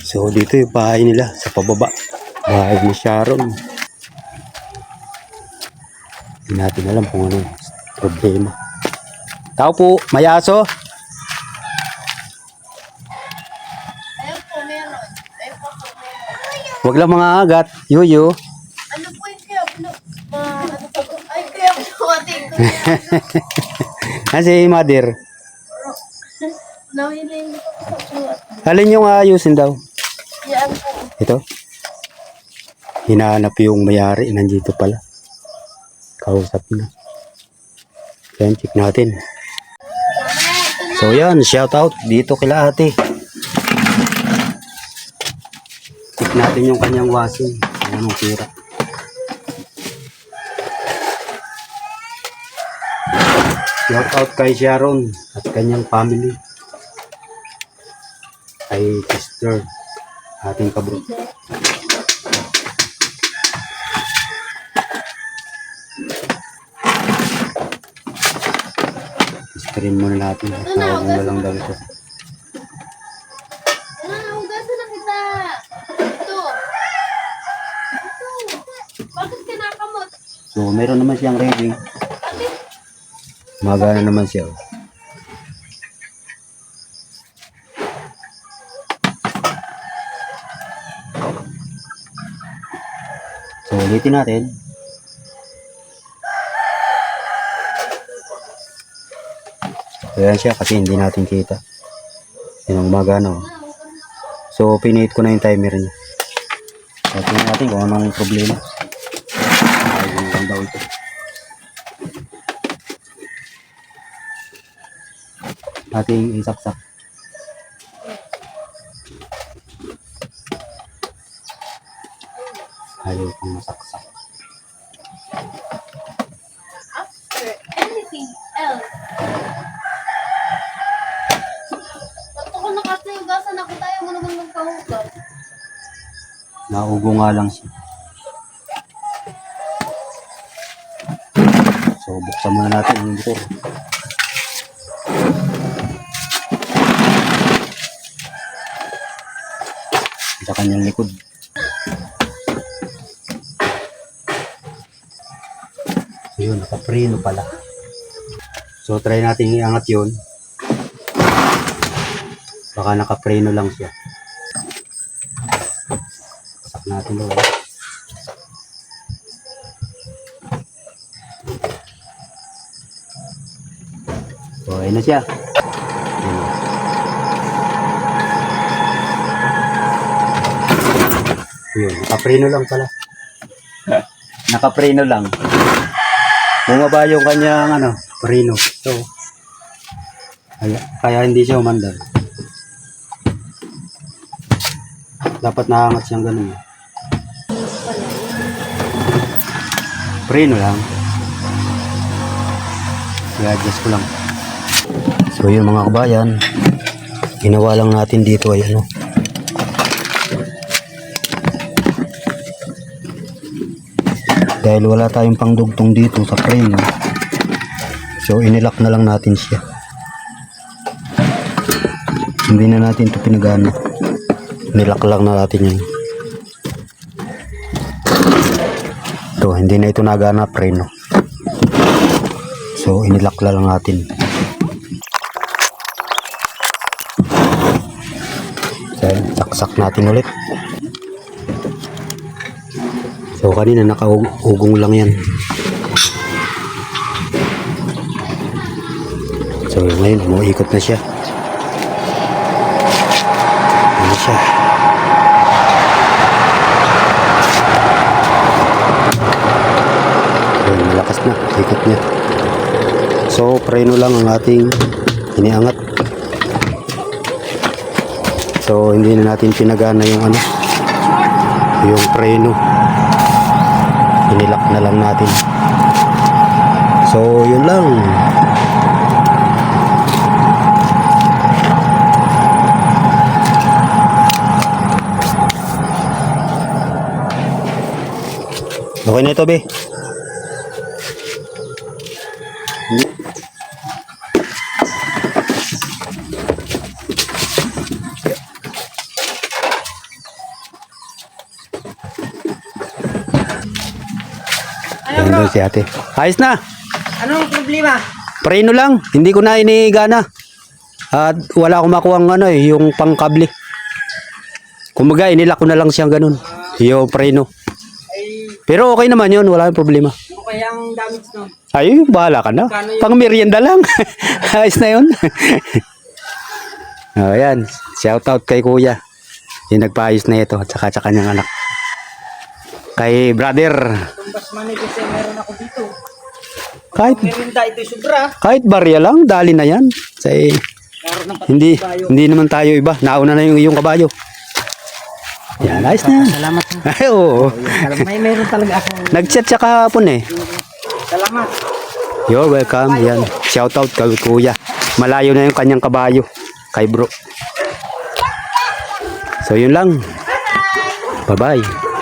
So dito yung bahay nila sa pababa. Bahay ni Sharon. Hindi natin alam kung ano problema. Tao po, may aso. Ayun po, meron. Ayun po, meron. Huwag lang mga agat. Yuyo. Ano po yung kaya? Ano po? Ay, kaya po ating Kasi mother. nahiling ko sa sulat. Alin yung ayusin daw? Yan po. Ito. Hinahanap yung mayari. Nandito pala. Kausap na. Yan, check natin. So yan, shout out dito kila ate. Check natin yung kanyang washing. Anong tira. Shout out kay Sharon at kanyang family. Kay sister, ating kabro. Screen muna natin. Nawag na lang daw ito. Hugasan na kita. Ito. Bakit kinakamot? So meron naman siyang reading. Ate, Magana naman siya. Oh. So ulitin natin. Ayan siya kasi hindi natin kita. Yan ang magana. Oh. So pinihit ko na yung timer niya. Tingnan natin kung anong problema. Ayun lang daw ito. Ating isaksak. Ayaw kong masaksak. after anything else. Ba't ako nakasay hugasan ako tayo mo naman magpahugas? Naugo nga lang siya. So buksan muna natin yung motor. Sa kanyang likod. So yun, nakapreno pala. So try natin iangat yun. Baka nakapreno lang siya. Pasak natin doon. So ayun na siya. Yun, nakapreno lang pala. Nakapreno lang. Bumaba yung kanyang preno. So, kaya hindi siya umandar. Dapat naangat siyang ganun. Preno lang. I-adjust ko lang. So yun mga kabayan, ginawa lang natin dito ay dahil wala tayong pangdugtong dito sa preno, so inilak na lang natin siya. Hindi na natin ito pinagana, nilak lang na natin yun. Ito, hindi na ito nagana preno, so inilak lang natin. So saksak natin ulit. So kanina nakaugong lang yan. So ngayon umuikot na siya. Ano siya? Ayun, malakas na ikot niya. So preno lang ang ating iniangat. So hindi na natin pinagana yung yung preno. Inilak na lang natin. So yun lang. Okay na ito, be. Yan doon si ate. Ayos na. Anong problema? Preno lang. Hindi ko na inigana. At wala akong makuha yung pangkable. Kumaga, inilak ko na lang siyang ganun. Yung preno. Ay, Pero okay naman yun. Wala akong problema. ano kaya ang damage no? Ay, bahala ka na. Pang merienda lang. Ayos na yun. Ayan. Shout out kay kuya. Yung nagpaayos na ito. At saka sa kanyang anak. Kay brother. Tumbas money kasi meron ako dito. Kahit Merinda ito sobra. kahit barya lang, dali na yan. Say, Meron ng hindi naman tayo iba. Nauna na yung kabayo. Yan, ayos na. Salamat. Ay, oo. May meron talaga akong Nag-chat siya kahapon eh. salamat. You're welcome. Yan. Shout out kay kuya. Malayo na yung kanyang kabayo. Kay bro. So, yun lang. Bye-bye.